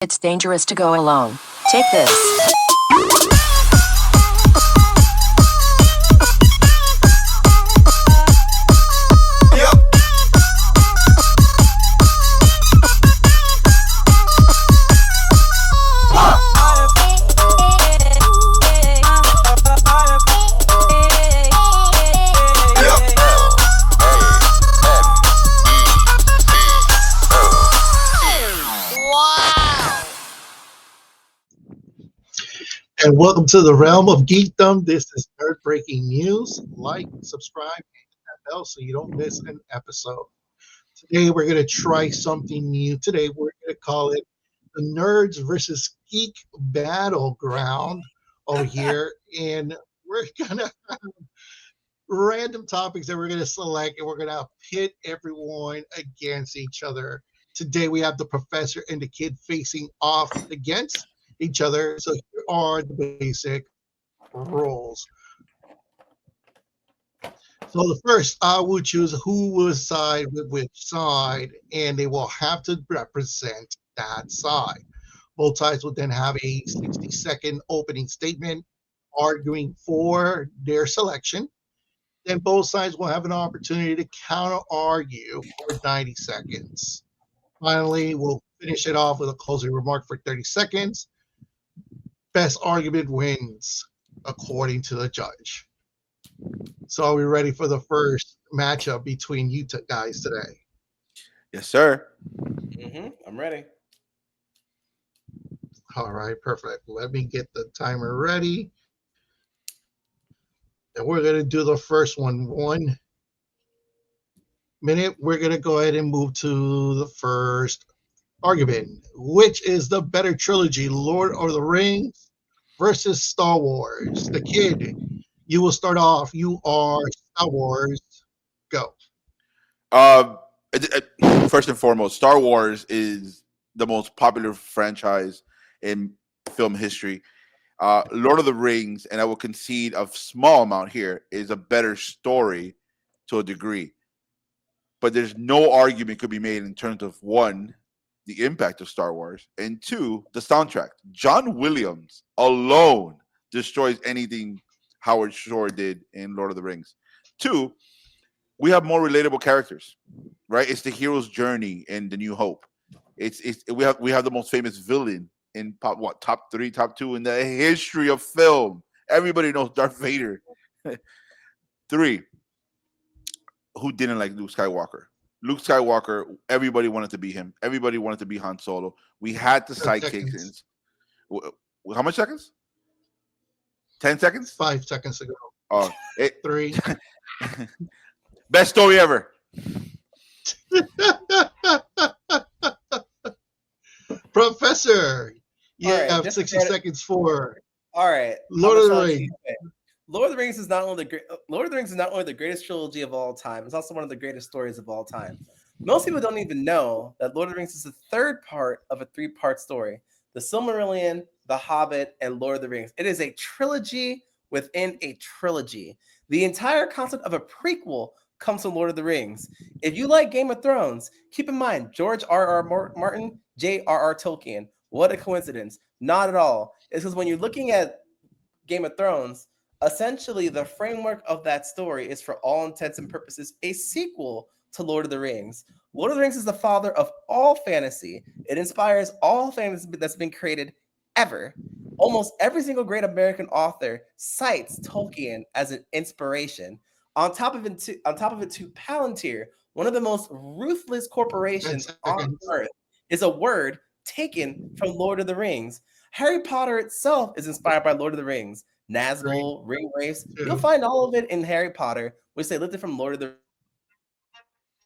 It's dangerous to go alone. Take this. And welcome to the realm of geekdom. This is nerd breaking news. Like, subscribe, and hit that bell so you don't miss an episode. Today we're going to try something new. Today we're going to call it the Nerds versus Geek Battleground over here. And we're going to have random topics that we're going to select and we're going to pit everyone against each other. Today we have the professor and the kid facing off against each other. So here are the basic rules. So the first, I will choose who will side with which side, and they will have to represent that side. Both sides will then have a 60-second opening statement arguing for their selection. Then both sides will have an opportunity to counter argue for 90 seconds. Finally, we'll finish it off with a closing remark for 30 seconds. Best argument wins, according to the judge. So are we ready for the first matchup between you guys today? Yes, sir. I'm ready. All right, perfect. Let me get the timer ready. And we're going to do the first one. 1 minute. We're going to go ahead and move to the first argument. Which is the better trilogy, Lord of the Rings versus Star Wars? The kid, you will start off. You are Star Wars. Go. First and foremost, Star Wars is the most popular franchise in film history. Lord of the Rings, and I will concede a small amount here, is a better story to a degree. But there's no argument could be made in terms of one, the impact of Star Wars, and two, the soundtrack. John Williams alone destroys anything Howard Shore did in Lord of the Rings. Two, we have more relatable characters, right? It's the hero's journey in The New Hope. We have the most famous villain in top 3, top 2 in the history of film. Everybody knows Darth Vader. 3, who didn't like Luke Skywalker? Luke Skywalker, everybody wanted to be him. Everybody wanted to be Han Solo. We had the sidekicks. How much seconds? 10 seconds? 5 seconds ago. Oh, 3. Best story ever. Professor, you All right, have just 60 seconds for All right, Lord of the Rings. Lord of the Rings is not only the greatest trilogy of all time. It's also one of the greatest stories of all time. Most people don't even know that Lord of the Rings is the third part of a 3-part story: The Silmarillion, The Hobbit, and Lord of the Rings. It is a trilogy within a trilogy. The entire concept of a prequel comes from Lord of the Rings. If you like Game of Thrones, keep in mind George R.R. Martin, J.R.R. Tolkien. What a coincidence. Not at all. It's because when you're looking at Game of Thrones, essentially the framework of that story is, for all intents and purposes, a sequel to Lord of the Rings. Lord of the Rings is the father of all fantasy. It inspires all fantasy that's been created ever. Almost every single great American author cites Tolkien as an inspiration. On top of it, to Palantir, one of the most ruthless corporations on earth, is a word taken from Lord of the Rings. Harry Potter itself is inspired by Lord of the Rings. Nazgul, Ringwraiths, you'll find all of it in Harry Potter, which they lifted from Lord of the.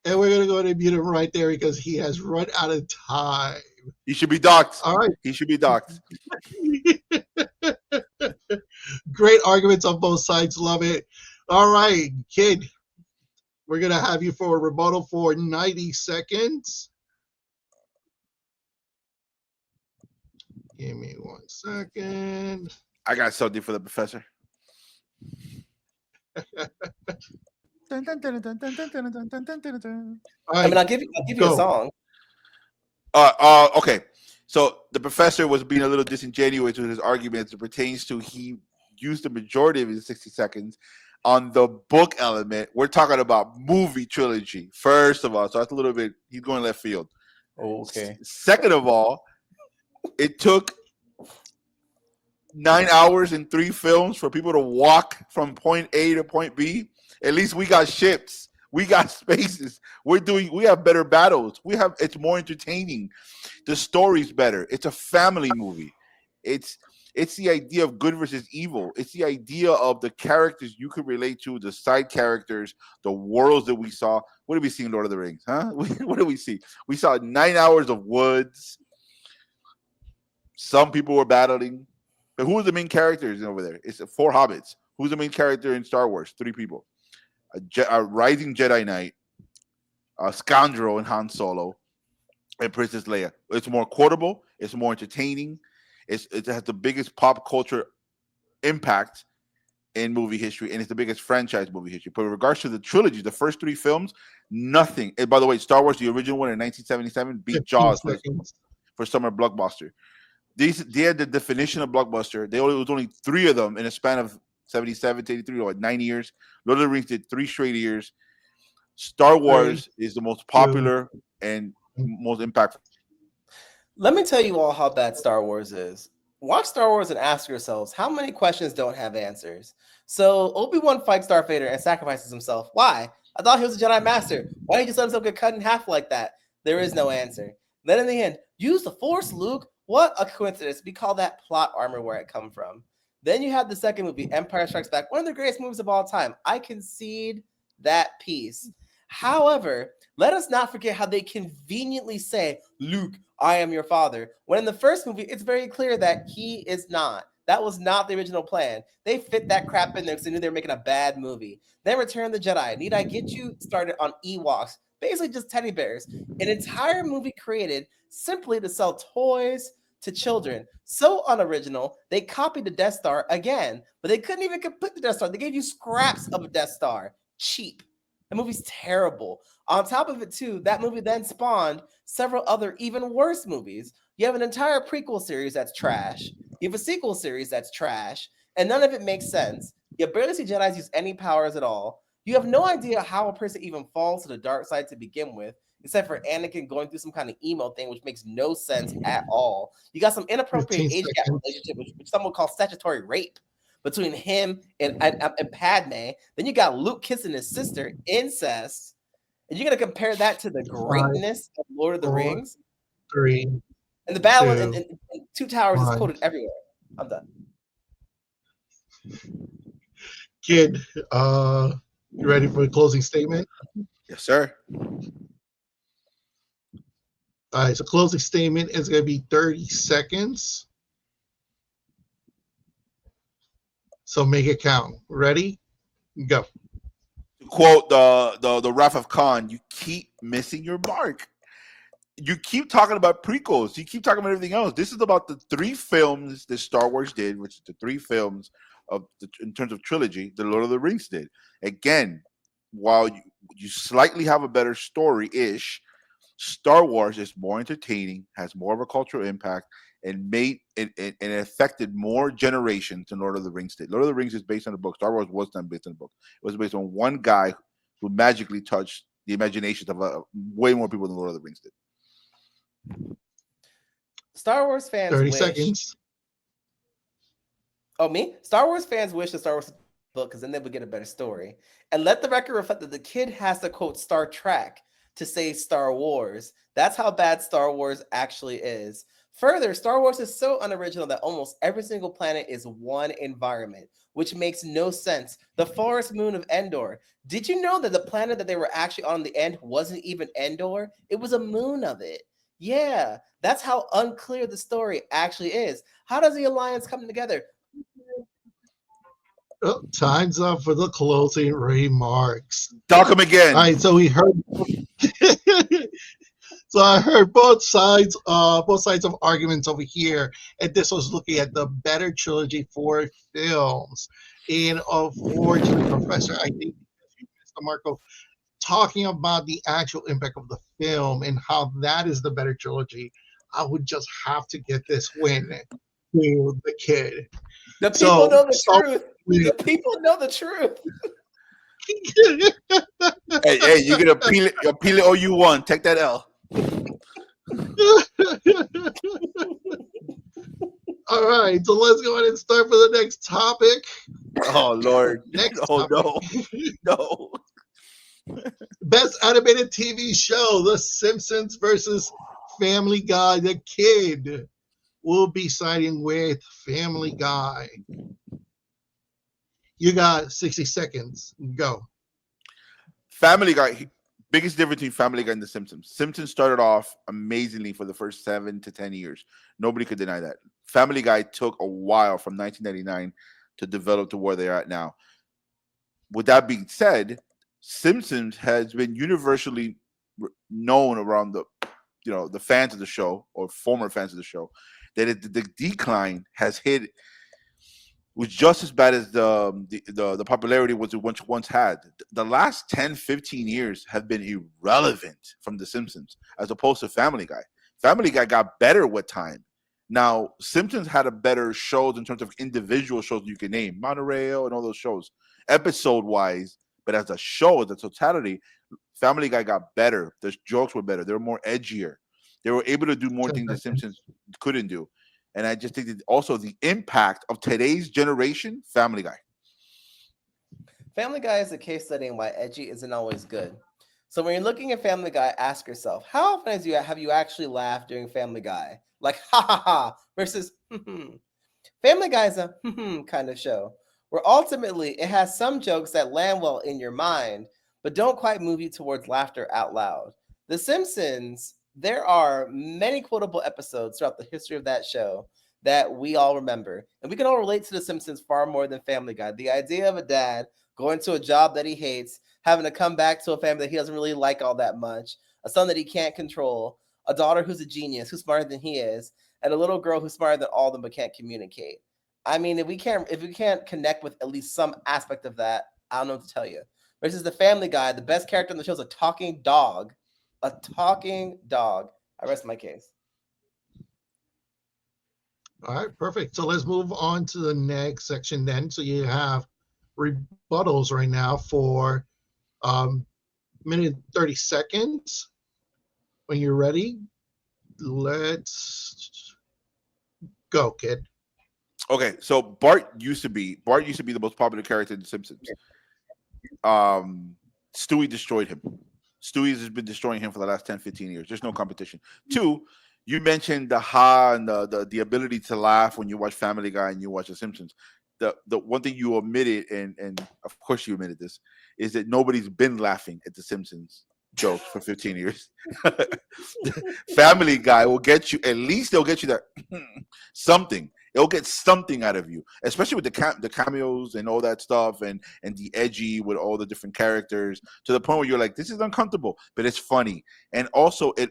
And we're going to go ahead and mute him right there because he has run out of time. He should be docked. All right. He should be docked. Great arguments on both sides. Love it. All right, kid. We're going to have you for a rebuttal for 90 seconds. Give me 1 second. I got something for the professor. I mean, I'll give you a song. Okay. So the professor was being a little disingenuous with his argument as it pertains to he used the majority of his 60 seconds on the book element. We're talking about movie trilogy, first of all. So that's a little bit, he's going left field. Okay. Second of all, it took 9 hours and 3 films for people to walk from point A to point B. At least we got ships. We got spaces. We have better battles. It's more entertaining. The story's better. It's a family movie. It's the idea of good versus evil. It's the idea of the characters you could relate to, the side characters, the worlds that we saw. What did we see in Lord of the Rings? Huh? What did we see? We saw 9 hours of woods. Some people were battling. But who are the main characters over there? It's 4 hobbits. Who's the main character in Star Wars? 3 people. A rising Jedi Knight, a scoundrel in Han Solo, and Princess Leia. It's more quotable. It's more entertaining. It has the biggest pop culture impact in movie history, and it's the biggest franchise movie history. But in regards to the trilogy, the first 3 films, nothing. And by the way, Star Wars, the original one in 1977, beat 15 Jaws seconds. for summer blockbuster. They had the definition of blockbuster. It was only 3 of them in a span of 77 to 83, or 9 years. Lord of the Rings did 3 straight years. Star Wars is the most popular and most impactful. Let me tell you all how bad Star Wars is. Watch Star Wars and ask yourselves how many questions don't have answers. So Obi-Wan fights Darth Vader and sacrifices himself. Why? I thought he was a Jedi Master. Why did you just let himself get cut in half like that? There is no answer. Then in the end, use the Force, Luke. What a coincidence. We call that plot armor where it come from. Then you have the second movie, Empire Strikes Back, one of the greatest movies of all time. I concede that piece. However, let us not forget how they conveniently say, Luke, I am your father. When in the first movie, it's very clear that he is not. That was not the original plan. They fit that crap in there because they knew they were making a bad movie. Then Return of the Jedi. Need I get you started on Ewoks? Basically just teddy bears. An entire movie created simply to sell toys to children. So unoriginal, they copied the Death Star again, but they couldn't even complete the Death Star. They gave you scraps of a Death Star. Cheap. The movie's terrible. On top of it, too, that movie then spawned several other even worse movies. You have an entire prequel series that's trash. You have a sequel series that's trash, and none of it makes sense. You barely see Jedi's use any powers at all. You have no idea how a person even falls to the dark side to begin with, except for Anakin going through some kind of emo thing, which makes no sense at all. You got some inappropriate age gap relationship, which some would call statutory rape between him and Padme. Then you got Luke kissing his sister, incest. And you're going to compare that to the greatness of Lord of the Rings? 3. And the battle in Two Towers is quoted everywhere. I'm done. Kid, you ready for the closing statement? Yes, sir. All right, so closing statement is going to be 30 seconds. So make it count. Ready? Go. To quote the Wrath of Khan, you keep missing your mark. You keep talking about prequels. You keep talking about everything else. This is about the 3 films that Star Wars did, which is the 3 films in terms of trilogy, the Lord of the Rings did. Again, while you slightly have a better story-ish, Star Wars is more entertaining, has more of a cultural impact, and made it affected more generations than Lord of the Rings did. Lord of the Rings is based on a book. Star Wars was not based on a book. It was based on one guy who magically touched the imaginations of way more people than Lord of the Rings did. Star Wars fans 30 wish. seconds. Oh, me? Star Wars fans wish the Star Wars book because then they would get a better story. And let the record reflect that the kid has to quote Star Trek to say Star Wars. That's how bad Star Wars actually is. Further, Star Wars is so unoriginal that almost every single planet is one environment, which makes no sense. The forest moon of Endor. Did you know that the planet that they were actually on the end wasn't even Endor? It was a moon of it. Yeah, that's how unclear the story actually is. How does the Alliance come together? Oh, time's up for the closing remarks. Talk him again. All right, so we heard. So I heard both sides of arguments over here, and this was looking at the better trilogy for films. And unfortunately, Professor, I think Mr. Marco talking about the actual impact of the film and how that is the better trilogy. I would just have to get this win to the kid. The people So know the start truth. with The people know the truth. Hey, you can appeal it all you want. Take that L. All right, so let's go ahead and start for the next topic. Oh Lord. Next Oh topic. no. Best animated TV show: The Simpsons versus Family Guy. The kid will be siding with Family Guy. You got 60 seconds. Go. Family Guy. Biggest difference between Family Guy and The Simpsons. Simpsons started off amazingly for the first 7 to 10 years. Nobody could deny that. Family Guy took a while from 1999 to develop to where they're at now. With that being said, Simpsons has been universally known around the fans of the show or former fans of the show that the decline has hit was just as bad as the popularity was it once had. The last 10, 15 years have been irrelevant from The Simpsons as opposed to Family Guy. Family Guy got better with time. Now, Simpsons had a better shows in terms of individual shows you can name, Monorail and all those shows, episode wise, but as a show, as a totality, Family Guy got better. The jokes were better. They were more edgier. They were able to do more 10 things the seconds. Simpsons couldn't do. And I just think that also the impact of today's generation, Family Guy. Family Guy is a case study in why edgy isn't always good. So when you're looking at Family Guy, ask yourself, how often have you actually laughed during Family Guy? Like ha ha ha versus Family Guy is a kind of show where ultimately it has some jokes that land well in your mind, but don't quite move you towards laughter out loud. The Simpsons, there are many quotable episodes throughout the history of that show that we all remember. And we can all relate to The Simpsons far more than Family Guy. The idea of a dad going to a job that he hates, having to come back to a family that he doesn't really like all that much, a son that he can't control, a daughter who's a genius, who's smarter than he is, and a little girl who's smarter than all of them but can't communicate. I mean, if we can't connect with at least some aspect of that, I don't know what to tell you. Versus the Family Guy, the best character in the show is a talking dog. A talking dog. I rest my case. All right, perfect. So let's move on to the next section then. So you have rebuttals right now for minute 30 seconds. When you're ready, let's go, kid. Okay, so Bart used to be the most popular character in The Simpsons. Stewie destroyed him. Stewie has been destroying him for the last 10, 15 years. There's no competition. Two, you mentioned the ha and the ability to laugh when you watch Family Guy and you watch The Simpsons. The one thing you omitted, and of course you omitted this, is that nobody's been laughing at The Simpsons jokes for 15 years. Family Guy will get you, at least they'll get you that something. It'll get something out of you, especially with the cameos and all that stuff, and the edgy with all the different characters, to the point where you're like, this is uncomfortable, but it's funny. And also, it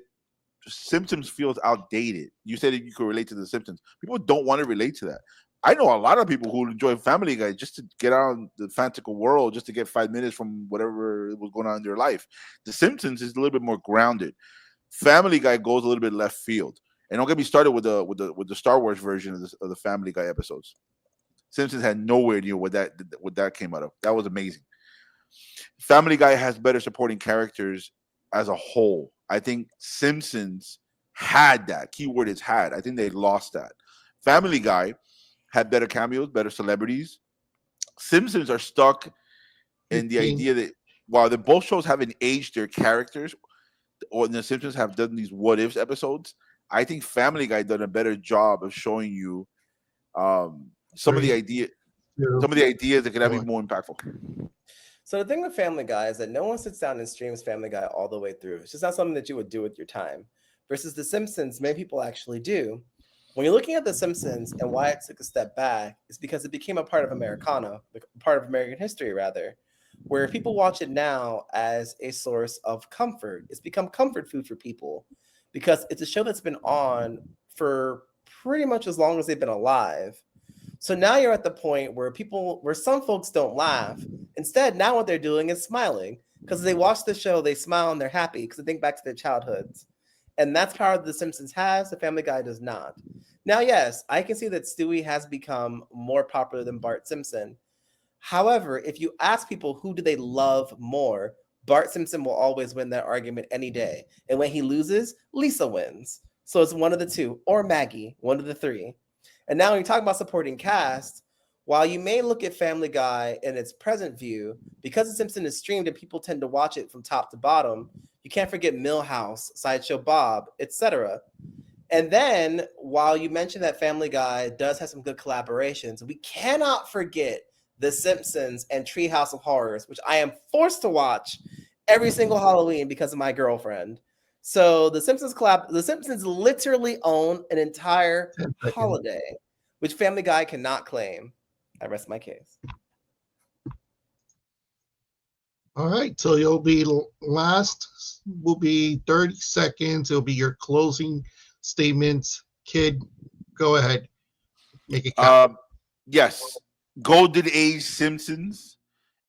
Simpsons feels outdated. You said that you could relate to The Simpsons. People don't want to relate to that. I know a lot of people who enjoy Family Guy just to get out in the fantastical world, just to get 5 minutes from whatever was going on in their life. The Simpsons is a little bit more grounded. Family Guy goes a little bit left field. And don't get me started with the Star Wars version of the Family Guy episodes. Simpsons had nowhere near what that came out of. That was amazing. Family Guy has better supporting characters as a whole. I think Simpsons had that. Keyword is had. I think they lost that. Family Guy had better cameos, better celebrities. Simpsons are stuck in the 15. idea that while the both shows haven't aged their characters, or the Simpsons have done these what ifs episodes, I think Family Guy done a better job of showing you some of the 3, idea, 2, some of the ideas that could have be 1. more impactful. So the thing with Family Guy is that no one sits down and streams Family Guy all the way through. It's just not something that you would do with your time. Versus The Simpsons, many people actually do. When you're looking at The Simpsons and why it took a step back, it's because it became a part of Americana, part of American history rather, where people watch it now as a source of comfort. It's become comfort food for people because it's a show that's been on for pretty much as long as they've been alive. So now you're at the point where some folks don't laugh. Instead, now what they're doing is smiling because they watch the show, they smile and they're happy because they think back to their childhoods. And that's power that The Simpsons has, The Family Guy does not. Now, yes, I can see that Stewie has become more popular than Bart Simpson. However, if you ask people who do they love more, Bart Simpson will always win that argument any day. And when he loses, Lisa wins. So it's one of the two, or Maggie, one of the three. And now when you talk about supporting cast, while you may look at Family Guy in its present view, because The Simpsons is streamed and people tend to watch it from top to bottom, you can't forget Millhouse, Sideshow Bob, etc. And then, while you mentioned that Family Guy does have some good collaborations, we cannot forget The Simpsons and Treehouse of Horrors, which I am forced to watch every single Halloween because of my girlfriend. So The Simpsons literally own an entire 10 seconds. holiday, which Family Guy cannot claim. I rest my case. All right, so you'll be last will be 30 seconds. It'll be your closing statements. Kid, go ahead. Make it count. Yes, Golden Age Simpsons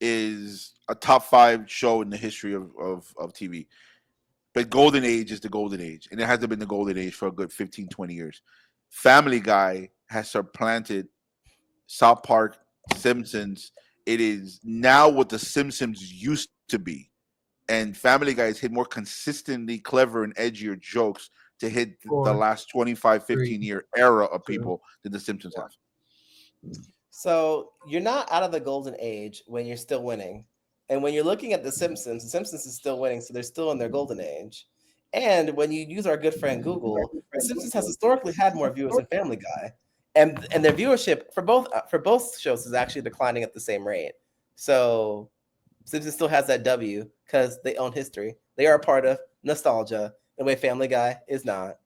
is a top 5 show in the history of TV. But Golden Age is the Golden Age, and it hasn't been the Golden Age for a good 15, 20 years. Family Guy has supplanted South Park, Simpsons. It is now what the Simpsons used to be. And Family Guy has hit more consistently clever and edgier jokes to hit the 4, last 25, 15-year era of people that the Simpsons have. So you're not out of the golden age when you're still winning. And when you're looking at The Simpsons is still winning, so they're still in their golden age. And when you use our good friend Google, The Simpsons has historically had more viewers than Family Guy, and their viewership for both shows is actually declining at the same rate. So Simpsons still has that W because they own history. They are a part of nostalgia, in a way Family Guy is not.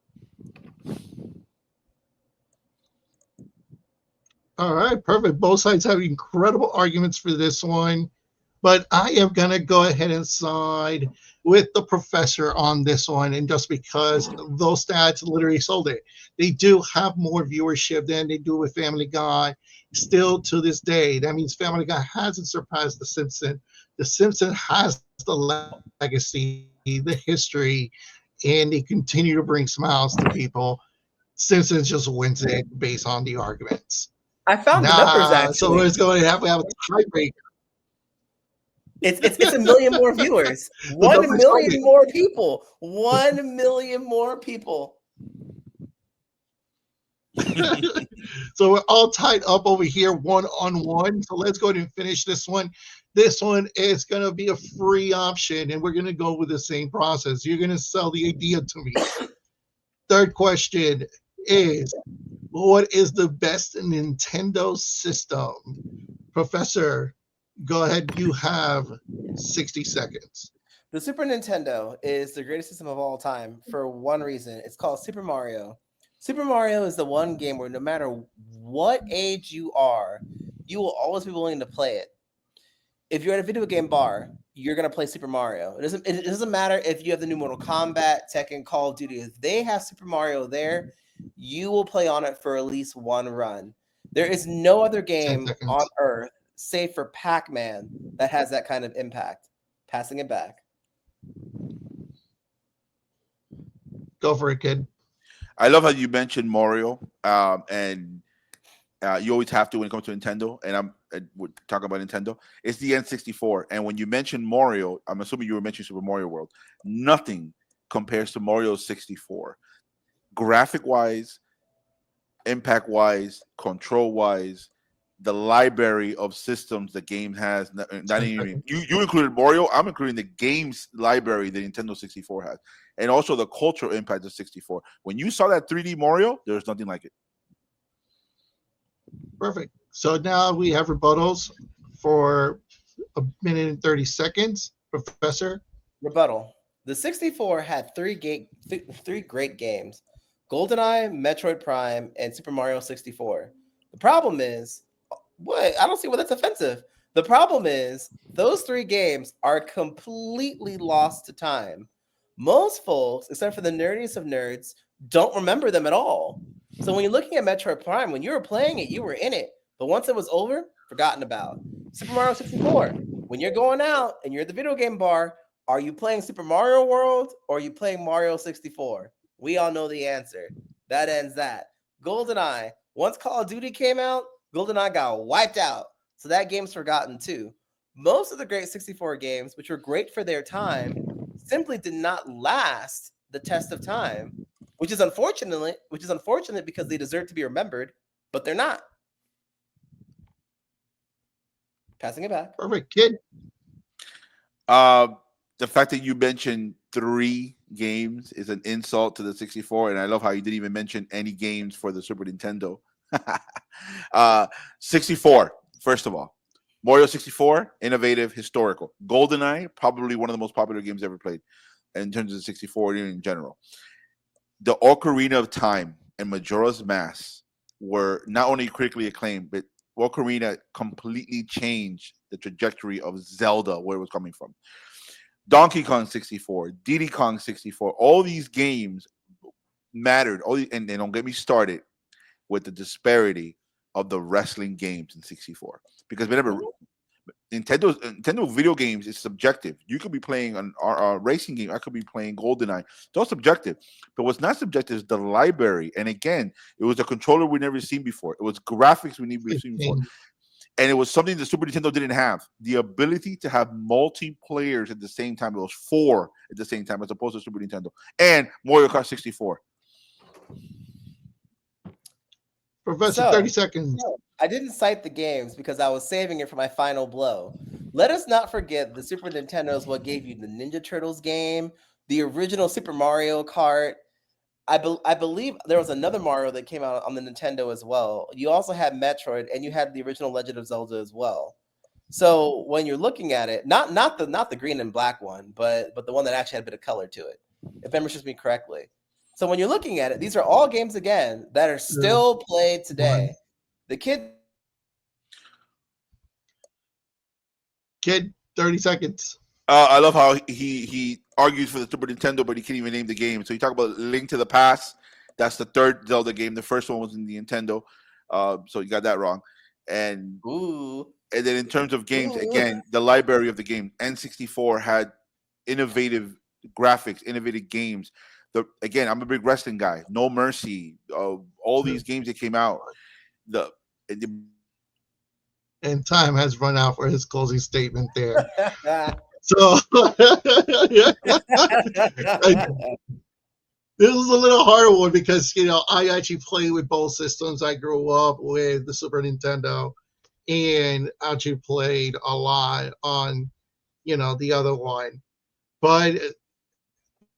All right, perfect. Both sides have incredible arguments for this one, but I am going to go ahead and side with the professor on this one. And just because those stats literally sold it, they do have more viewership than they do with Family Guy still to this day. That means Family Guy hasn't surpassed The Simpsons. The Simpsons has the legacy, the history, and they continue to bring smiles to people. Simpsons just wins it based on the arguments. I found the numbers So actually. it's going to have a tiebreaker. It's a million more viewers. 1 numbers million told me. more people. 1 million more people. So we're all tied up over here 1-on-1. So let's go ahead and finish this one. This one is going to be a free option, and we're going to go with the same process. You're going to sell the idea to me. Third question is, what is the best Nintendo system? Professor, go ahead. You have 60 seconds. The Super Nintendo is the greatest system of all time for one reason. It's called Super Mario. Super Mario is the one game where no matter what age you are, you will always be willing to play it. If you're at a video game bar, you're going to play Super Mario. It doesn't matter if you have the new Mortal Kombat, Tekken, Call of Duty. If they have Super Mario there, you will play on it for at least one run. There is no other game on Earth, save for Pac-Man, that has that kind of impact. Passing it back. Go for it, kid. I love how you mentioned Mario, and you always have to when it comes to Nintendo, and I would talk about Nintendo. It's the N64, and when you mentioned Mario, I'm assuming you were mentioning Super Mario World. Nothing compares to Mario 64, graphic-wise, impact-wise, control-wise. The library of systems the game has. Not even you included Mario. I'm including the games library the Nintendo 64 has, and also the cultural impact of 64. When you saw that 3D Mario, there's nothing like it. Perfect. So now we have rebuttals for 1 minute and 30 seconds. Professor? Rebuttal. The 64 had three great games: GoldenEye, Metroid Prime, and Super Mario 64. The problem is, what? I don't see why that's offensive. The problem is, those three games are completely lost to time. Most folks, except for the nerdiest of nerds, don't remember them at all. So when you're looking at Metroid Prime, when you were playing it, you were in it. But once it was over, forgotten about. Super Mario 64, when you're going out and you're at the video game bar, Are you playing Super Mario World or are you playing Mario 64? We all know the answer. That ends that. GoldenEye. Once Call of Duty came out, GoldenEye got wiped out. So that game's forgotten too. Most of the great 64 games, which were great for their time, simply did not last the test of time, which is unfortunate because they deserve to be remembered, but they're not. Passing it back. Perfect, kid. The fact that you mentioned 3 games is an insult to the 64, and I love how you didn't even mention any games for the Super Nintendo. 64, first of all. Mario 64, innovative, historical. GoldenEye, probably one of the most popular games ever played in terms of the 64 in general. The Ocarina of Time and Majora's Mask were not only critically acclaimed, but Ocarina completely changed the trajectory of Zelda, where it was coming from. Donkey Kong 64, Diddy Kong 64, all these games mattered. And don't get me started with the disparity of the wrestling games in 64. Because remember, Nintendo video games is subjective. You could be playing a racing game. I could be playing GoldenEye. It's all subjective. But what's not subjective is the library. And again, it was a controller we never seen before. It was graphics we never seen before. And it was something the Super Nintendo didn't have. The ability to have multiplayers at the same time. It was 4 at the same time as opposed to Super Nintendo. And Mario Kart 64. Professor, 30 seconds. I didn't cite the games because I was saving it for my final blow. Let us not forget the Super Nintendo is what gave you the Ninja Turtles game, the original Super Mario Kart. I believe there was another Mario that came out on the Nintendo as well. You also had Metroid, and you had the original Legend of Zelda as well. So when you're looking at it, not the green and black one, but the one that actually had a bit of color to it, if memory serves me correctly. So when you're looking at it, these are all games again that are still played today. The kid, 30 seconds. I love how he argues for the Super Nintendo, but he can't even name the game. So you talk about Link to the Past. That's the third Zelda game. The first one was in the Nintendo. So you got that wrong. And then in terms of games, again, the library of the game, N64 had innovative graphics, innovative games. Again, I'm a big wrestling guy. No Mercy, all these games that came out. And time has run out for his closing statement there. So this is a little harder one because I actually played with both systems. I grew up with the Super Nintendo and actually played a lot on the other one. But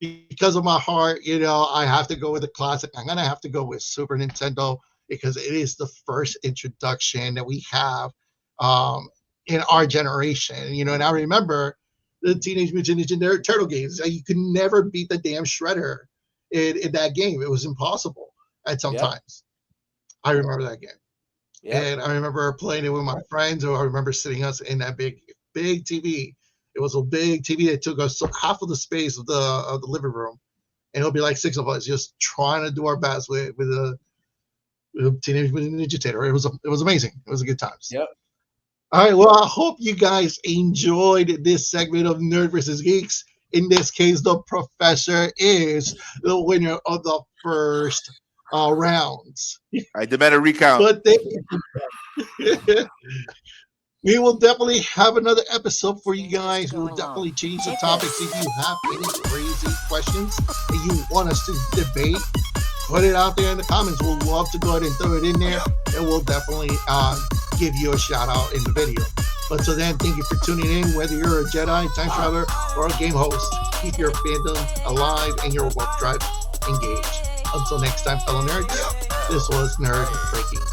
because of my heart, I have to go with the classic. I'm gonna have to go with Super Nintendo because it is the first introduction that we have in our generation. And I remember the Teenage Mutant Ninja Turtle games. You could never beat the damn Shredder in that game. It was impossible at some times. I remember that game. And I remember playing it with my friends, or I remember sitting us in that big TV. It was a big TV that took us half of the space of the living room. And it'll be like 6 of us just trying to do our best with the Teenage Mutant Ninja Turtle. It was amazing. It was a good times. Yep. All right, well, I hope you guys enjoyed this segment of Nerd vs. Geeks. In this case, the professor is the winner of the first rounds. I demand a recount. But we will definitely have another episode for you guys. We will definitely change the topics. If you have any crazy questions that you want us to debate, put it out there in the comments. We'll love to go ahead and throw it in there, and we'll definitely give you a shout out in the video. But so then, thank you for tuning in. Whether you're a Jedi, time traveler, or a game host, keep your fandom alive and your warp drive engaged. Until next time, fellow nerds, this was Nerd Breaking.